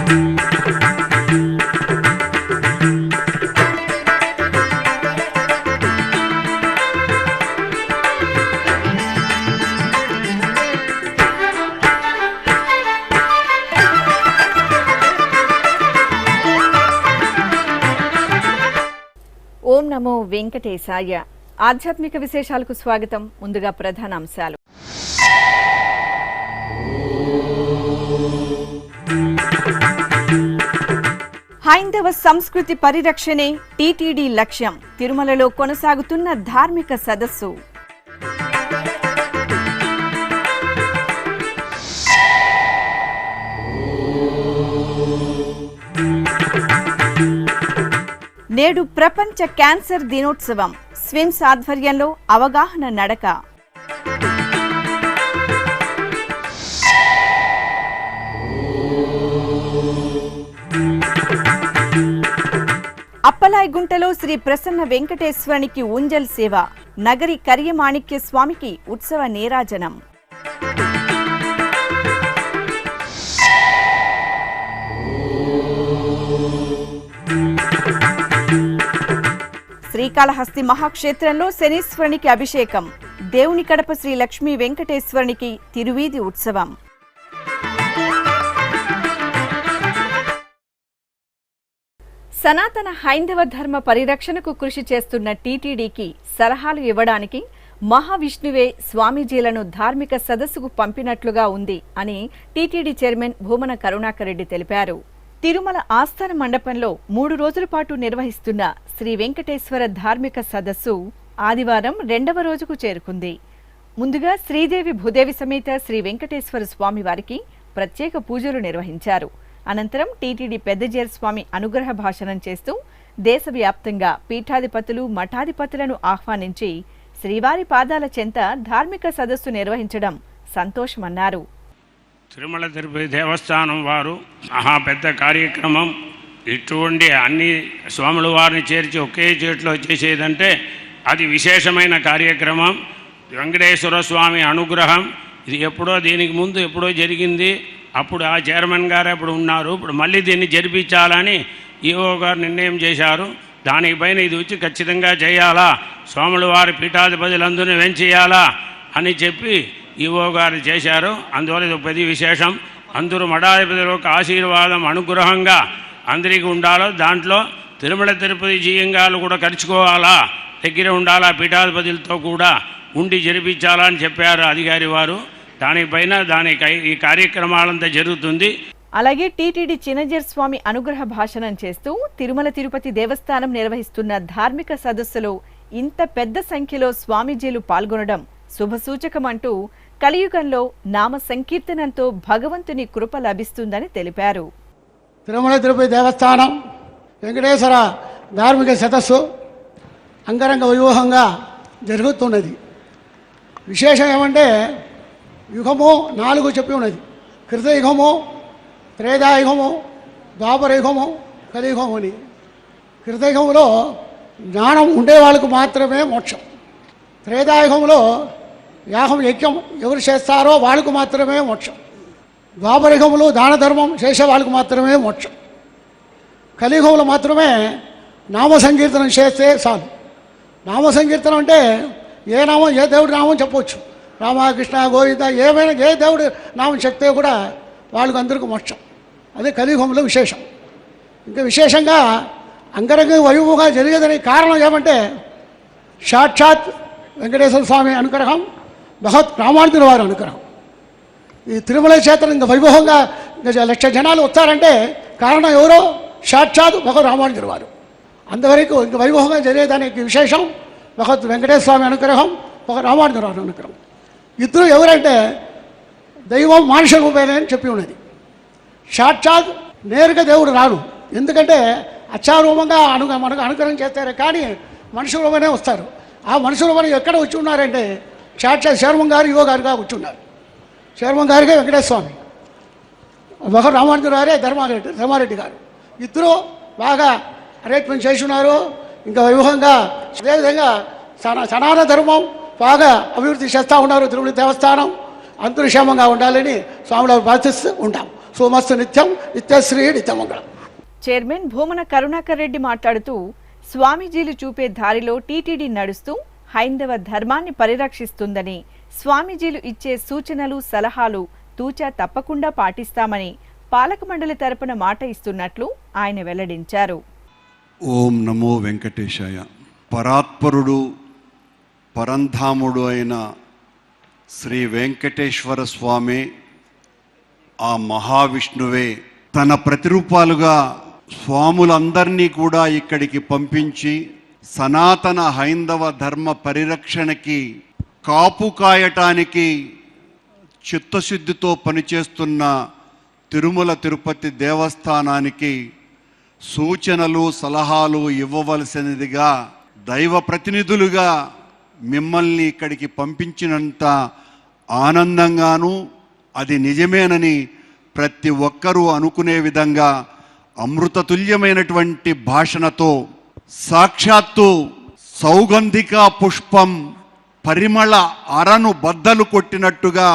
ఓం నమో వెంకటేశాయ. ఆధ్యాత్మిక విశేషాలకు స్వాగతం. ముందుగా ప్రధాన అంశాలు. హైందవ సంస్కృతి పరిరక్షణే టీటీడీ లక్ష్యం. తిరుమలలో కొనసాగుతున్న ధార్మిక సదస్సు. నేడు ప్రపంచ క్యాన్సర్ దినోత్సవం. స్విమ్స్ ఆధ్వర్యంలో అవగాహన నడక. అప్పలాయగుంటలో శ్రీ ప్రసన్న వెంకటేశ్వరునికి ఊంజల్ సేవ. నగరి కరియమాణిక్య స్వామికి ఉత్సవ నీరాజనం. శ్రీకాళహస్తి మహాక్షేత్రంలో శనీశ్వరునికి అభిషేకం. దేవుని కడప శ్రీ లక్ష్మీ వెంకటేశ్వరునికి తిరువీధి ఉత్సవం. సనాతన హైందవ ధర్మ పరిరక్షణకు కృషి చేస్తున్న టీటీడీకి సలహాలు ఇవ్వడానికి మహావిష్ణువే స్వామీజీలను ధార్మిక సదస్సుకు పంపినట్లుగా ఉంది అని టీటీడీ చైర్మన్ భూమన కరుణాకర్ రెడ్డి తెలిపారు. తిరుమల ఆస్థాన మండపంలో 3 రోజుల పాటు నిర్వహిస్తున్న శ్రీ వెంకటేశ్వర ధార్మిక సదస్సు ఆదివారం 2వ రోజుకు చేరుకుంది. ముందుగా శ్రీదేవి భూదేవి సమేత శ్రీ వెంకటేశ్వర స్వామి వారికి ప్రత్యేక పూజలు నిర్వహించారు. అనంతరం టీటీడీ పెద్దజేర్ స్వామి అనుగ్రహ భాషణం చేస్తూ దేశవ్యాప్తంగా పీఠాధిపతులు మఠాధిపతులను ఆహ్వానించి శ్రీవారి పాదాల చెంత ధార్మిక సదస్సు నిర్వహించడం సంతోషమన్నారు. తిరుమల తిరుపతి దేవస్థానం వారు మహా పెద్ద కార్యక్రమం. ఇటువంటి అన్ని స్వాముల వారిని చేర్చి ఒకే చేతిలో చేసేదంటే అది విశేషమైన కార్యక్రమం. వెంకటేశ్వర స్వామి అనుగ్రహం ఇది దీనికి ముందు ఎప్పుడో జరిగింది. అప్పుడు ఆ చైర్మన్ గారు అప్పుడు ఉన్నారు. ఇప్పుడు మళ్ళీ దీన్ని జరిపించాలని ఈఓ గారు నిర్ణయం చేశారు. దానిపైన ఇది వచ్చి ఖచ్చితంగా చేయాలా, స్వాముల వారి పీఠాధిపతులందరినీ వెంచేయాలా అని చెప్పి ఈఓ గారు చేశారు. అందువల్ల ఇది పెద్ద విశేషం. అందరూ మఠాధిపతులకు ఆశీర్వాదం అనుగ్రహంగా అందరికీ ఉండాలో, దాంట్లో తిరుమల తిరుపతి జీయంగాలు కూడా ఖర్చుకోవాలా, దగ్గర ఉండాలా, పీఠాధిపతులతో కూడా ఉండి జరిపించాలా అని చెప్పారు అధికారి వారు. దానిపైన ఈ కార్యక్రమాలంతా జరుగుతుంది. అలాగే టీటీడీ చిన్నజీర్ స్వామి అనుగ్రహ భాషణం చేస్తూ తిరుమల తిరుపతి దేవస్థానం నిర్వహిస్తున్న ధార్మిక సదస్సులో ఇంత పెద్ద సంఖ్యలో స్వామీజీలు పాల్గొనడం శుభసూచకమంటూ కలియుగంలో నామ సంకీర్తనంతో భగవంతుని కృప లభిస్తుందని తెలిపారు. తిరుమల తిరుపతి దేవస్థానం వెంకటేశ్వర ధార్మిక సదస్సు అంగరంగ వైభవంగా జరుగుతున్నది. విశేషం ఏమంటే యుగము 4 చెప్పి ఉన్నది. కృతయుగము, త్రేతాయుగము, ద్వాపరయుగము, కలియుగము అని. కృతయుగంలో జ్ఞానం ఉండే వాళ్ళకు మాత్రమే మోక్షం. త్రేతాయుగంలో యాగం యజ్ఞం ఎవరు చేస్తారో వాళ్ళకు మాత్రమే మోక్షం. ద్వాపరయుగంలో దాన ధర్మం చేసే వాళ్ళకు మాత్రమే మోక్షం. కలియుగంలో మాత్రమే నామ సంకీర్తనం చేస్తే చాలు. నామ సంకీర్తనం అంటే ఏ నామం, ఏ దేవుడి నామం చెప్పవచ్చు. రామకృష్ణ గోవింద ఏమైనా ఏ దేవుడి నామం చెప్తే కూడా వాళ్ళకు అందరికీ మోక్షం. అదే కలియుగంలో విశేషం. ఇంకా విశేషంగా అంగరంగ వైభవంగా జరిగేదని కారణం ఏమంటే సాక్షాత్ వెంకటేశ్వర స్వామి అనుగ్రహం, భగవత్ రామానుజుల వారి అనుగ్రహం. ఈ తిరుమల క్షేత్రం ఇంకా వైభవంగా 1,00,000 జనాలు వస్తారంటే కారణం ఎవరో సాక్షాత్ భగవత్ రామానుజుల వారు. అంతవరకు ఇంకా వైభవంగా జరిగేదానికి విశేషం భగవత్ వెంకటేశ్వర స్వామి అనుగ్రహం, భగవత్ రామానుజుల వారి అనుగ్రహం. ఇద్దరు ఎవరంటే దైవం మానుష రూపేణ అని చెప్పి ఉన్నది. సాక్షాత్ నేరుగా దేవుడు రాను, ఎందుకంటే అచ్చారూపంగా మనకు అనుగ్రహం చేస్తారు, కానీ మనుషుల రూపమే వస్తారు. ఆ మనుషుల రూపం ఎక్కడ వచ్చి ఉన్నారంటే సాక్షాత్ శర్మం గారు యువ గారుగా వచ్చి ఉన్నారు. శర్మం గారిగా వెంకటేశ్వర స్వామి, భగవత్ రామానుజుల వారే ధర్మారెడ్డి గారు. ఇద్దరు బాగా అరేంజ్మెంట్ చేసి ఉన్నారు. ఇంకా వైభవంగా అదేవిధంగా సనాతన ధర్మం బాగా అభివృద్ధి చేస్తూ ఉన్నారు. తిరుమల దేవస్థానం అందరూ క్షేమంగా ఉండాలని స్వామివారు ప్రార్థిస్తూ ఉంటాం. సోమస్సు నిత్యం నిత్యశ్రీ నిత్యమంగళం. చైర్మన్ భూమన కరుణాకర్ రెడ్డి మాట్లాడుతూ స్వామీజీలు చూపే దారిలో టీటీడీ నడుస్తూ హైందవ ధర్మాన్ని పరిరక్షిస్తుందని, స్వామీజీలు ఇచ్చే సూచనలు సలహాలు తూచా తప్పకుండా పాటిస్తామని పాలక మండలి తరపున మాట ఇస్తున్నట్లు ఆయన వెల్లడించారు. ఓం నమో వెంకటేశాయ. పరాత్పరుడు పరంధాముడు అయిన శ్రీ వెంకటేశ్వర స్వామి, ఆ మహావిష్ణువే తన ప్రతిరూపాలుగా స్వాములందరినీ కూడా ఇక్కడికి పంపించి సనాతన హైందవ ధర్మ పరిరక్షణకి కాపు కాయటానికి చిత్తశుద్ధితో పనిచేస్తున్న తిరుమల తిరుపతి దేవస్థానానికి సూచనలు సలహాలు ఇవ్వవలసినదిగా దైవ ప్రతినిధులుగా మిమ్మల్ని ఇక్కడికి పంపించినంత ఆనందంగాను, అది నిజమేనని ప్రతి ఒక్కరూ అనుకునే విధంగా అమృతతుల్యమైనటువంటి భాషణతో సాక్షాత్తు సౌగంధిక పుష్పం పరిమళ అరను బద్దలు కొట్టినట్టుగా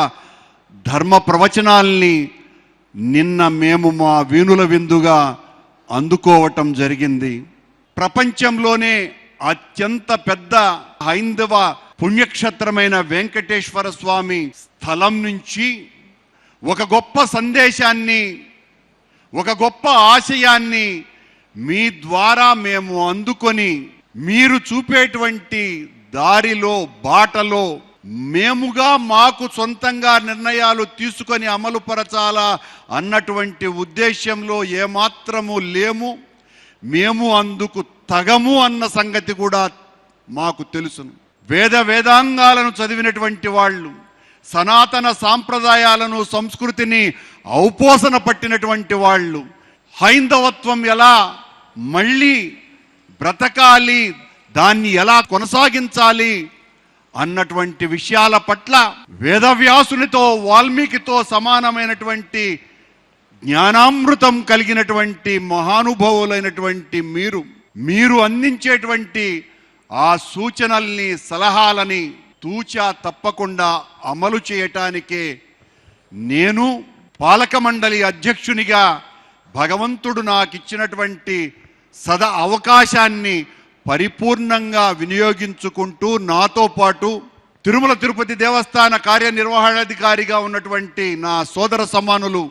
ధర్మ ప్రవచనాల్ని నిన్న మేము మా వీణుల విందుగా అందుకోవటం జరిగింది. ప్రపంచంలోనే అత్యంత పెద్ద హైందవ పుణ్యక్షేత్రమైన వెంకటేశ్వర స్వామి స్థలం నుంచి ఒక గొప్ప సందేశాన్ని, ఒక గొప్ప ఆశయాన్ని మీ ద్వారా మేము అందుకొని మీరు చూపేటువంటి దారిలో బాటలో మేముగా మాకు సొంతంగా నిర్ణయాలు తీసుకొని అమలుపరచాలా అన్నటువంటి ఉద్దేశంలో ఏమాత్రము లేము. మేము అందుకు తగము అన్న సంగతి కూడా మాకు తెలుసును. వేదాంగాలను చదివినటువంటి వాళ్ళు, సనాతన సాంప్రదాయాలను సంస్కృతిని ఔపోసన పట్టినటువంటి వాళ్ళు, హైందవత్వం ఎలా మళ్ళీ బ్రతకాలి, దాన్ని ఎలా కొనసాగించాలి అన్నటువంటి విషయాల పట్ల వేదవ్యాసునితో వాల్మీకితో సమానమైనటువంటి జ్ఞానామృతం కలిగినటువంటి మహానుభావులైనటువంటి మీరు అందించేటువంటి ఆ సూచనల్ని సలహాలని తూచా తప్పకుండా అమలు చేయటానికే నేను పాలక మండలి అధ్యక్షునిగా భగవంతుడు నాకు ఇచ్చినటువంటి అవకాశాన్ని పరిపూర్ణంగా వినియోగించుకుంటూ నాతో పాటు తిరుమల తిరుపతి దేవస్థాన కార్యనిర్వహణాధికారిగా ఉన్నటువంటి నా సోదర సమానులు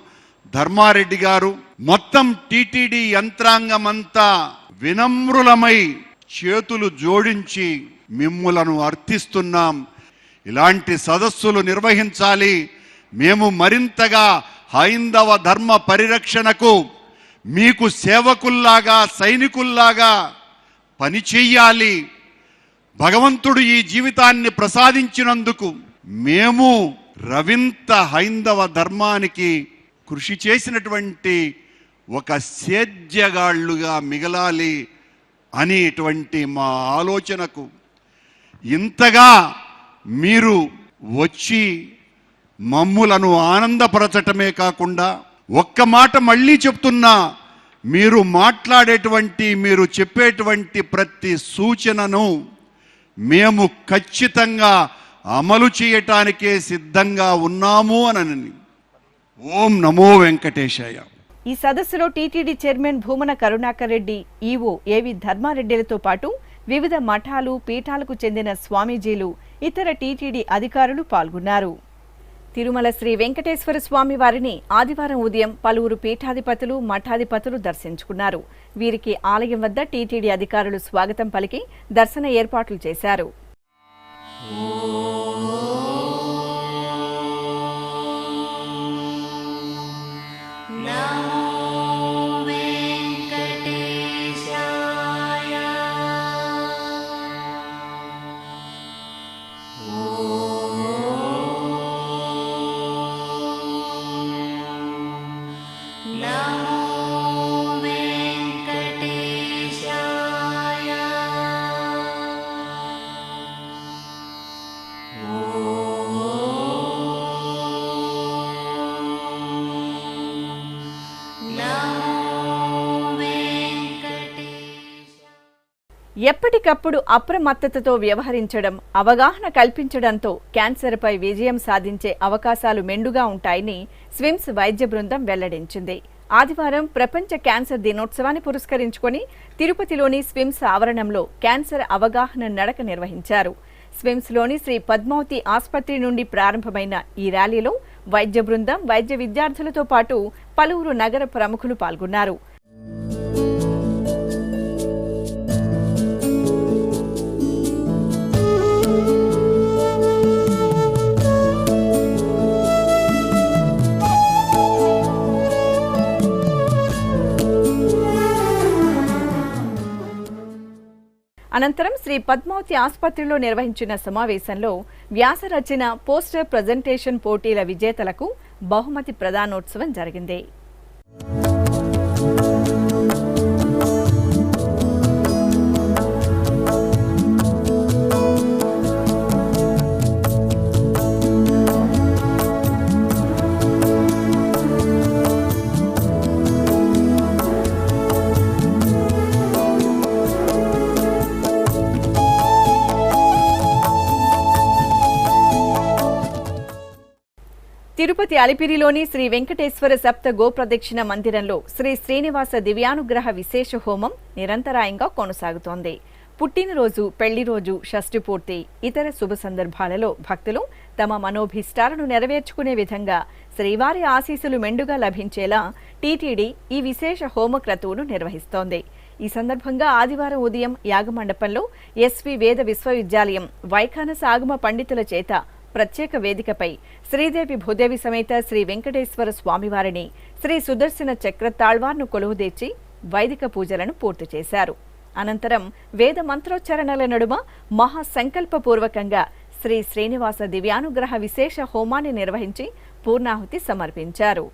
ధర్మారెడ్డి గారు, మొత్తం టీటీడీ యంత్రాంగమంతా వినమ్రులమై చేతులు జోడించి మిమ్ములను అర్థిస్తున్నాం. ఇలాంటి సదస్సులు నిర్వహించాలి. మేము మరింతగా హైందవ ధర్మ పరిరక్షణకు మీకు సేవకుల్లాగా, సైనికుల్లాగా పని చెయ్యాలి. భగవంతుడు ఈ జీవితాన్ని ప్రసాదించినందుకు మేము రవింత హైందవ ధర్మానికి కృషి చేసినటువంటి ఒక సేద్యగాళ్ళుగా మిగలాలి అనేటువంటి మా ఆలోచనకు ఇంతగా మీరు వచ్చి మమ్ములను ఆనందపరచటమే కాకుండా, ఒక్క మాట మళ్ళీ చెప్తున్నా, మీరు మాట్లాడేటువంటి, మీరు చెప్పేటువంటి ప్రతి సూచనను మేము ఖచ్చితంగా అమలు చేయటానికే సిద్ధంగా ఉన్నాము అని. ఓం నమో వెంకటేశాయ. ఈ సదస్సులో TTD chairman Bhumana Karunakar Reddy, EO AV ధర్మారెడ్డిలతో పాటు వివిధ మఠాలు, పీఠాలకు చెందిన స్వామీజీలు, ఇతర టీటీడీ అధికారులు పాల్గొన్నారు. తిరుమల శ్రీ వెంకటేశ్వర స్వామి వారిని ఆదివారం ఉదయం పలువురు పీఠాధిపతులు, మఠాధిపతులు దర్శించుకున్నారు. వీరికి ఆలయం వద్ద టీటీడీ అధికారులు స్వాగతం పలికి దర్శన ఏర్పాట్లు చేశారు. ఎప్పటికప్పుడు అప్రమత్తతతో వ్యవహరించడం, అవగాహన కల్పించడంతో క్యాన్సర్పై విజయం సాధించే అవకాశాలు మెండుగా ఉంటాయని స్విమ్స్ వైద్య బృందం వెల్లడించింది. ఆదివారం ప్రపంచ క్యాన్సర్ దినోత్సవాన్ని పురస్కరించుకొని తిరుపతిలోని స్విమ్స్ ఆవరణంలో క్యాన్సర్ అవగాహన నడక నిర్వహించారు. స్విమ్స్లోని శ్రీ పద్మావతి ఆసుపత్రి నుండి ప్రారంభమైన ఈ ర్యాలీలో వైద్య బృందం, వైద్య విద్యార్థులతో పాటు పలువురు నగర ప్రముఖులు పాల్గొన్నారు. అనంతరం శ్రీ పద్మావతి ఆసుపత్రిలో నిర్వహించిన సమావేశంలో వ్యాస రచన, పోస్టర్ ప్రజెంటేషన్ పోటీల విజేతలకు బహుమతి ప్రదానోత్సవం జరిగింది. తిరుపతి అలిపిరిలోని శ్రీ వెంకటేశ్వర సప్త గోప్రదక్షిణ మందిరంలో శ్రీ శ్రీనివాస దివ్యానుగ్రహ విశేష హోమం నిరంతరాయంగా కొనసాగుతోంది. పుట్టినరోజు, పెళ్లిరోజు, షష్ఠి పూర్తి, ఇతర శుభ సందర్భాలలో భక్తులు తమ మనోభీష్టాలను నెరవేర్చుకునే విధంగా శ్రీవారి ఆశీస్సులు మెండుగా లభించేలా టీటీడీ ఈ విశేష హోమ క్రతువును నిర్వహిస్తోంది. ఈ సందర్భంగా ఆదివారం ఉదయం యాగమండపంలో ఎస్వి వేద విశ్వవిద్యాలయం వైఖానస ఆగమ పండితుల చేత ప్రత్యేక వేదికపై శ్రీదేవి భూదేవి సమేత శ్రీ వెంకటేశ్వర స్వామివారిని, శ్రీ సుదర్శన చక్ర తాళ్వార్ను కొలువుదీర్చి వైదిక పూజలను పూర్తి చేశారు. అనంతరం వేద మంత్రోచ్చరణల నడుమ మహాసంకల్పపూర్వకంగా శ్రీ శ్రీనివాస దివ్యానుగ్రహ విశేష హోమాన్ని నిర్వహించి పూర్ణాహుతి సమర్పించారు.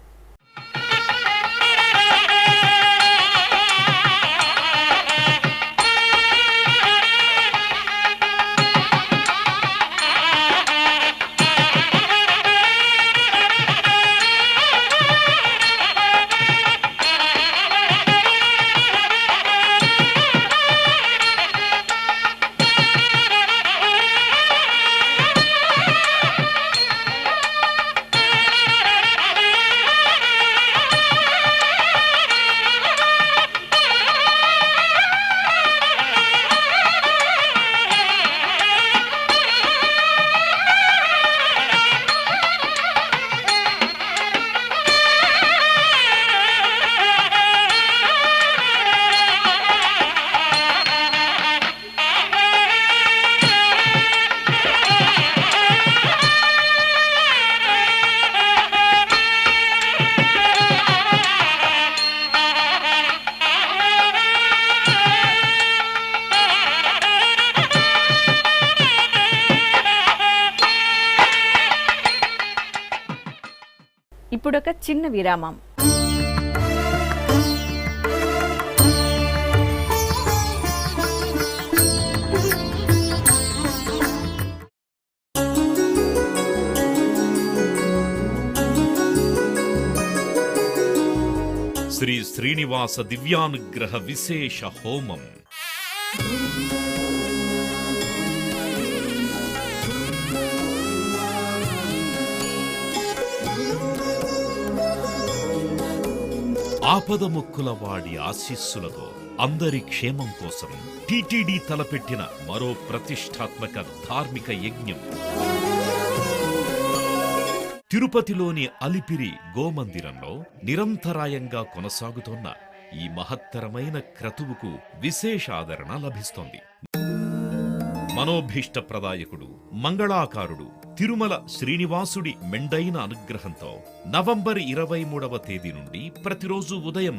ఇప్పుడొక చిన్న విరామం. శ్రీ శ్రీనివాస దివ్యానుగ్రహ విశేష హోమం. ఆపదముక్కుల వాడి ఆశీస్సులతో అందరి క్షేమం కోసం టీటీడీ తలపెట్టిన మరో ప్రతిష్టాత్మక ధార్మిక యజ్ఞం. తిరుపతిలోని అలిపిరి గోమందిరంలో నిరంతరాయంగా కొనసాగుతోన్న ఈ మహత్తరమైన క్రతువుకు విశేషాదరణ లభిస్తోంది. మనోభీష్ట ప్రదాయకుడు, మంగళాకారుడు తిరుమల శ్రీనివాసుడి మెండైన అనుగ్రహంతో నవంబర్ 23వ తేదీ నుండి ప్రతిరోజు ఉదయం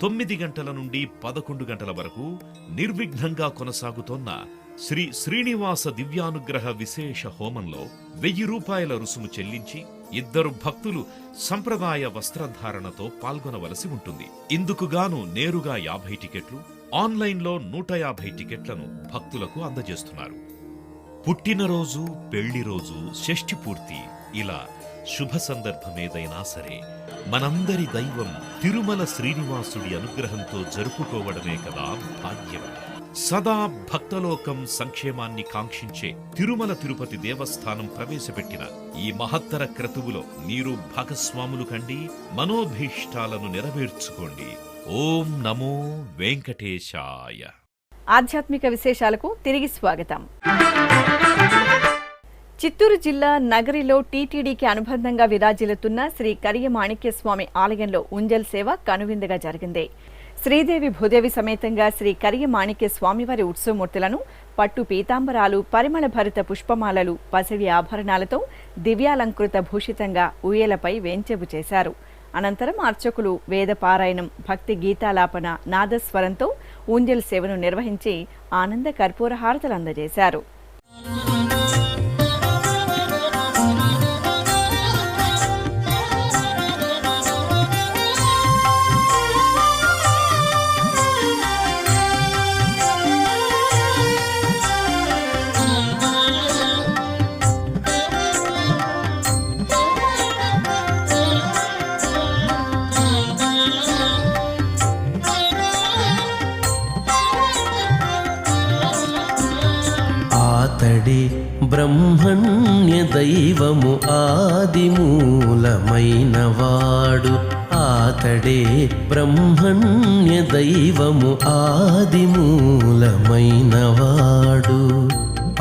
9 గంటల నుండి 11 గంటల వరకు నిర్విఘ్నంగా కొనసాగుతోన్న శ్రీ శ్రీనివాస దివ్యానుగ్రహ విశేష హోమంలో 1000 రూపాయల రుసుము చెల్లించి 2 భక్తులు సంప్రదాయ వస్త్రధారణతో పాల్గొనవలసి ఉంటుంది. ఇందుకుగాను నేరుగా 50 టికెట్లు, ఆన్లైన్లో 150 టికెట్లను భక్తులకు అందజేస్తున్నారు. పుట్టినరోజు, పెళ్లిరోజు, షష్ఠి పూర్తి, ఇలా శుభ సందర్భమేదైనా సరే మనందరి దైవం తిరుమల శ్రీనివాసుడి అనుగ్రహంతో జరుపుకోవడమే కదా భాగ్యం. సదా భక్తలోకం సంక్షేమాన్ని కాంక్షించే తిరుమల తిరుపతి దేవస్థానం ప్రవేశపెట్టిన ఈ మహత్తర క్రతువులో మీరు భాగస్వాములు కండి, మనోభీష్టాలను నెరవేర్చుకోండి. ఓం నమో వెంకటేశాయ. ఆధ్యాత్మిక విశేషాలకు తిరిగి స్వాగతం. చిత్తూరు జిల్లా నగరిలో టీటీడీకి అనుబంధంగా విరాజిల్లుతున్న శ్రీ కరియ మాణిక్యస్వామి ఆలయంలో ఉంజల్ సేవ కనువిందుగా జరిగింది. శ్రీదేవి భూదేవి సమేతంగా శ్రీ కరియ మాణిక్య స్వామివారి ఉత్సవమూర్తులను పట్టు పీతాంబరాలు, పరిమళ భరిత పుష్పమాలలు, పసిడి ఆభరణాలతో దివ్యాలంకృత భూషితంగా ఊయలపై వేంచెపు చేశారు. అనంతరం అర్చకులు వేదపారాయణం, భక్తి గీతాలాపన, నాదస్వరంతో ఊంజల్ సేవను నిర్వహించి ఆనంద కర్పూర హారతులు అందజేశారు. ఆతడే బ్రహ్మణ్య దైవము ఆదిమూలమైనవాడు, ఆతడే బ్రహ్మణ్య దైవము ఆదిమూలమైనవాడు.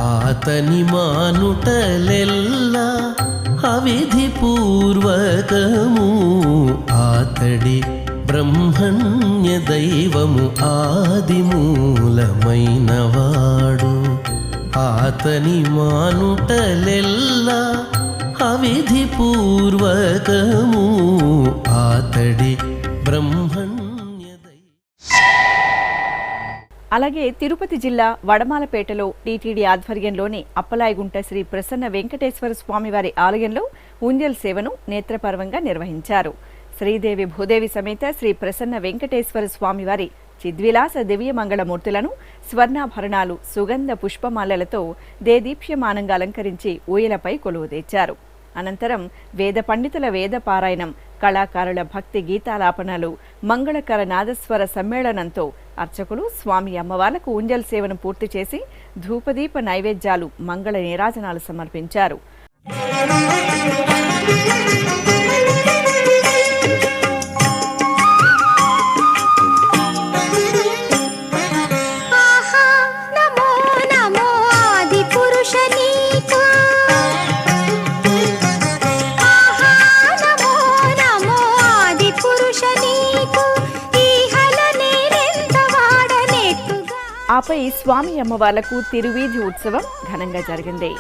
ఆతని మానుటలెల్లా అవిధి పూర్వకము, ఆతడి బ్రహ్మణ్య దైవము ఆదిమూలమైనవాడు. ఆతని మానుటలెల్లా అవిధి పూర్వకము, ఆతడి బ్రహ్మణ్య దైవం. అలాగే తిరుపతి జిల్లా వడమాలపేటలో టీటీడీ ఆధ్వర్యంలోని అప్పలాయగుంట శ్రీ ప్రసన్న వెంకటేశ్వర స్వామివారి ఆలయంలో ఉంజల్ సేవను నేత్రపర్వంగా నిర్వహించారు. శ్రీదేవి భూదేవి సమేత శ్రీ ప్రసన్న వెంకటేశ్వర స్వామివారి చిద్విలాస దివ్య మంగళమూర్తులను స్వర్ణాభరణాలు, సుగంధ పుష్పమాలలతో దేదీప్యమానంగా అలంకరించి ఊయలపై కొలువు తెచ్చారు. అనంతరం వేద పండితుల వేద పారాయణం, కళాకారుల భక్తి గీతాలాపనలు, మంగళకర నాదస్వర సమ్మేళనంతో అర్చకులు స్వామి అమ్మవార్లకు ఉంజల్ సేవను పూర్తి చేసి ధూపదీప నైవేద్యాలు, మంగళ నీరాజనాలు సమర్పించారు. ఆపై స్వామి అమ్మవార్లకు తిరువీధి ఉత్సవం ఘనంగా జరిగింది.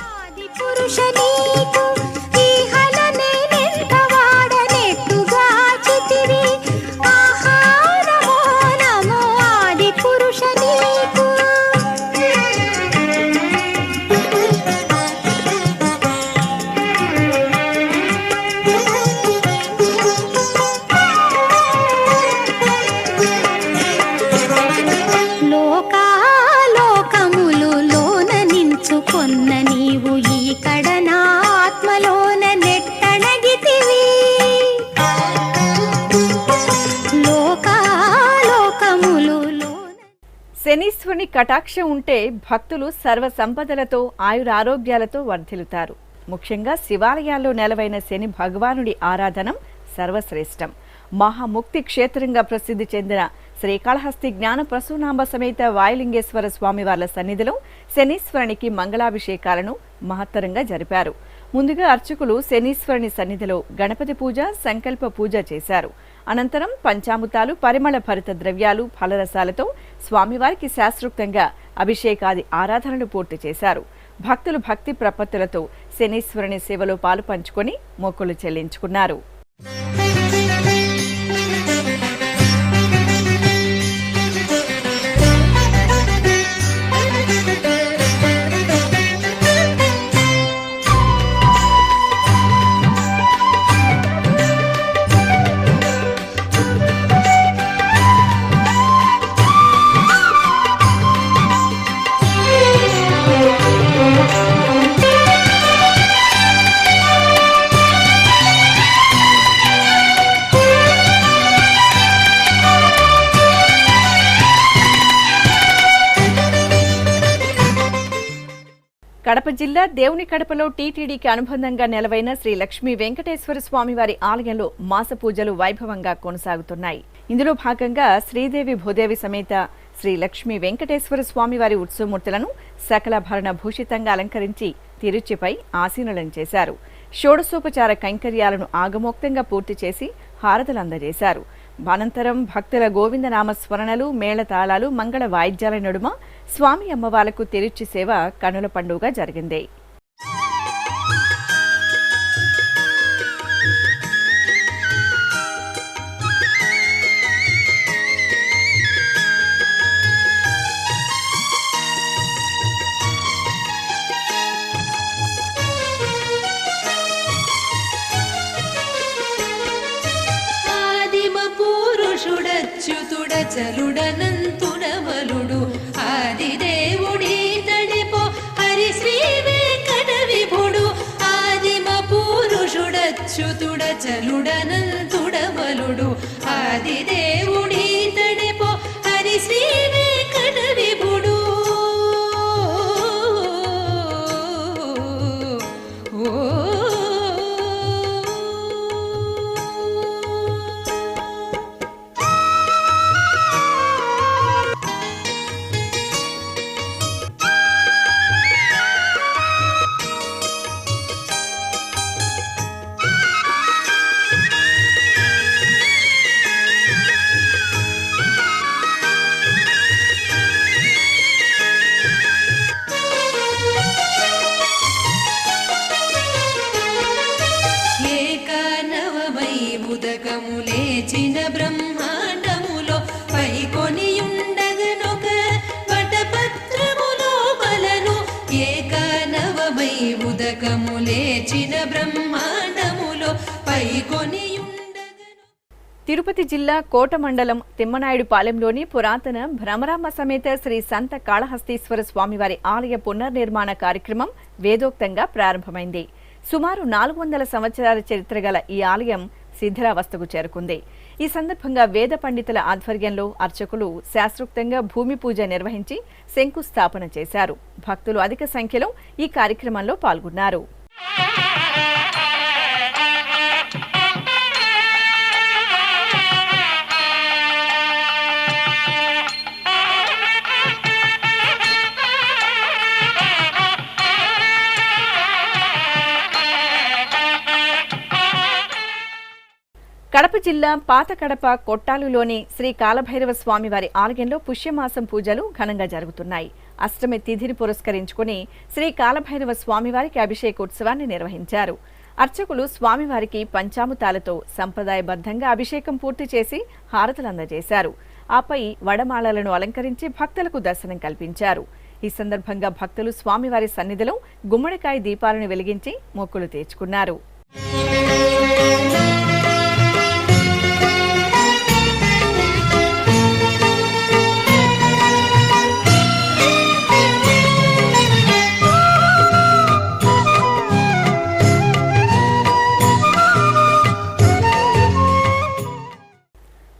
శనీశ్వరుని కటాక్షం ఉంటే భక్తులు సర్వ సంపదలతో, ఆయురారోగ్యాలతో వర్ధిల్లుతారు. ముఖ్యంగా శివాలయాల్లో నెలవైన శని భగవానుడి ఆరాధనం సర్వశ్రేష్టం. మహాముక్తి క్షేత్రంగా ప్రసిద్ధి చెందిన శ్రీకాళహస్తి జ్ఞాన ప్రసూనాంబ సమేత వాయులింగేశ్వర స్వామివార్ల సన్నిధిలో శనీశ్వరునికి మంగళాభిషేకాలను మహత్తరంగా జరిపారు. ముందుగా అర్చకులు శనీశ్వరుని సన్నిధిలో గణపతి పూజ, సంకల్ప పూజ చేశారు. అనంతరం పంచామృతాలు, పరిమళ భరిత ద్రవ్యాలు, ఫలరసాలతో స్వామివారికి శాస్త్రోక్తంగా అభిషేకాది ఆరాధనలు పూర్తి చేశారు. భక్తులు భక్తి ప్రపత్తులతో శనీశ్వరుని సేవలో పాలు పంచుకొని మొక్కులు చెల్లించుకున్నారు. కడప జిల్లా దేవుని కడపలో టీటీడీకి అనుబంధంగా నెలవైన శ్రీ లక్ష్మీ వెంకటేశ్వర స్వామివారి ఆలయంలో మాస పూజలు వైభవంగా కొనసాగుతున్నాయి. ఇందులో భాగంగా శ్రీదేవి భూదేవి సమేత శ్రీ లక్ష్మీ వెంకటేశ్వర స్వామివారి ఉత్సవమూర్తులను సకలాభరణ భూషితంగా అలంకరించి తిరుచిపై ఆసీనులను చేశారు. షోడశోపచార కైంకర్యాలను ఆగమోక్తంగా పూర్తి చేసి హారతులు అందజేశారు. అనంతరం భక్తుల గోవిందనామ స్మరణలు, మేళతాళాలు, మంగళ వాయిద్యాల నడుమ స్వామి అమ్మవార్లకు తిరుచి సేవ కనుల పండుగ జరిగింది. చలుడనంతుడమలుడు ఆదిదేవుడి తడిపో హరి శ్రీ వెంకట విభుడు ఆదిమ పురుషుడచ్యుతుడ చలుడనంతుడమలుడు ఆదిదేవుడి తడిపో హరి శ్రీ వెంకట విభుడు. లేచిన బ్రహ్మాండములో పైకొనియుండగనొక వటపత్రములో బలను ఏకానవమై ఉదకము లేచిన బ్రహ్మాండములో పైకొనియుండగను. తిరుపతి జిల్లా కోట మండలం తిమ్మనాయుడుపాలెంలోని పురాతన భ్రమరామ సమేత శ్రీ సంత కాళహస్తీశ్వర స్వామివారి ఆలయ పునర్నిర్మాణ కార్యక్రమం వేదోక్తంగా ప్రారంభమైంది. సుమారు 400 సంవత్సరాల చరిత్ర గల ఈ ఆలయం శిథిలావస్థకు చేరుకుంది. ఈ సందర్భంగా వేద పండితుల ఆధ్వర్యంలో అర్చకులు శాస్త్రోక్తంగా భూమి పూజ నిర్వహించి శంకుస్థాపన చేశారు. భక్తులు అధిక సంఖ్యలో ఈ కార్యక్రమంలో పాల్గొన్నారు. కడప జిల్లా పాత కడప కొట్టాలులోని శ్రీ కాలభైరవ స్వామివారి ఆలయంలో పుష్యమాసం పూజలు ఘనంగా జరుగుతున్నాయి. అష్టమి తిథిని పురస్కరించుకుని శ్రీ కాలభైరవ స్వామివారికి అభిషేకోత్సవాన్ని నిర్వహించారు. అర్చకులు స్వామివారికి పంచామృతాలతో సంప్రదాయబద్ధంగా అభిషేకం పూర్తి చేసి హారతులు అందజేశారు. ఆపై వడమాలలను అలంకరించి భక్తులకు దర్శనం కల్పించారు. ఈ సందర్భంగా భక్తులు స్వామివారి సన్నిధిలో గుమ్మడికాయ దీపాలను వెలిగించి మొక్కులు తీర్చుకున్నారు.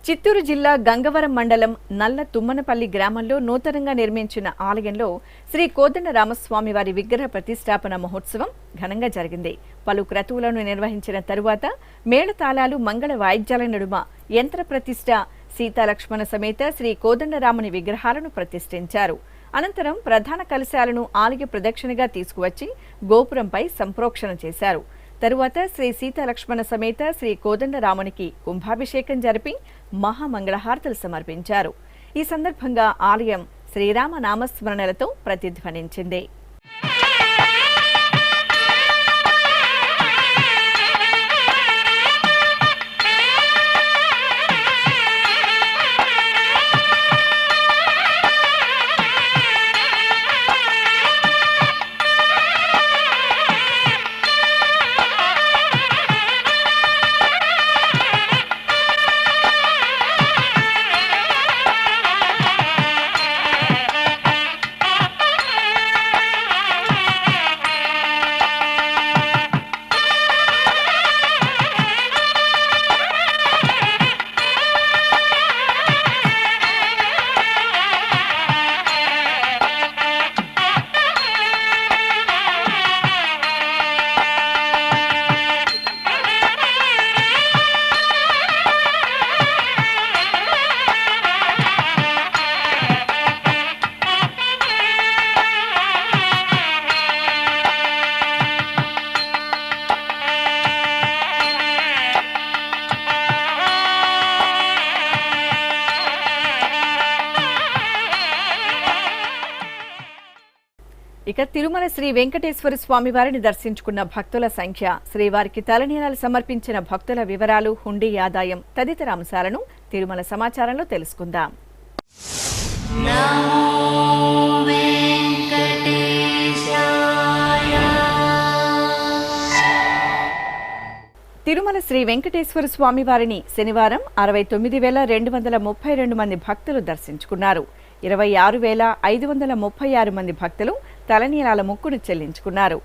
చిత్తూరు జిల్లా గంగవరం మండలం నల్ల తుమ్మనపల్లి గ్రామంలో నూతనంగా నిర్మించిన ఆలయంలో శ్రీ కోదండరామస్వామి వారి విగ్రహ ప్రతిష్టాపన మహోత్సవం ఘనంగా జరిగింది. పలు క్రతువులను నిర్వహించిన తరువాత మేళతాళాలు, మంగళ వాయిద్యాల నడుమ యంత్ర ప్రతిష్ఠ, సీతాలక్ష్మణ సమేత శ్రీ కోదండరాముని విగ్రహాలను ప్రతిష్ఠించారు. అనంతరం ప్రధాన కలశాలను ఆలయ ప్రదక్షిణగా తీసుకువచ్చి గోపురంపై సంప్రోక్షణ చేశారు. తరువాత శ్రీ సీతాలక్ష్మణ సమేత శ్రీ కోదండరామునికి కుంభాభిషేకం జరిపి మహామంగళహారతులు సమర్పించారు. ఈ సందర్భంగా ఆలయం శ్రీరామ నామస్మరణలతో ప్రతిధ్వనించింది. ఇక తిరుమల శ్రీ వెంకటేశ్వర స్వామి వారిని దర్శించుకున్న భక్తుల సంఖ్య, శ్రీవారికి తలనీలాలు సమర్పించిన భక్తుల వివరాలు, హుండీ ఆదాయం తదితర అంశాలను తిరుమల సమాచారంలో తెలుసుకుందాం. తిరుమల శ్రీ వెంకటేశ్వర స్వామి వారిని శనివారం 69,232 మంది భక్తులు దర్శించుకున్నారు. 26,536 మంది భక్తులు తలనీలాల మొక్కును చెల్లించుకున్నారు.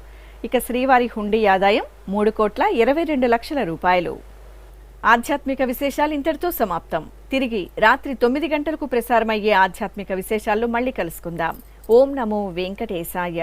ఇక శ్రీవారి హుండీ ఆదాయం 3,22,00,000 రూపాయలు. ఆధ్యాత్మిక విశేషాలు ఇంతటితో సమాప్తం. తిరిగి రాత్రి 9 గంటలకు ప్రసారమయ్యే ఆధ్యాత్మిక విశేషాల్లో మళ్ళీ కలుసుకుందాం. ఓం నమో వెంకటేశాయ.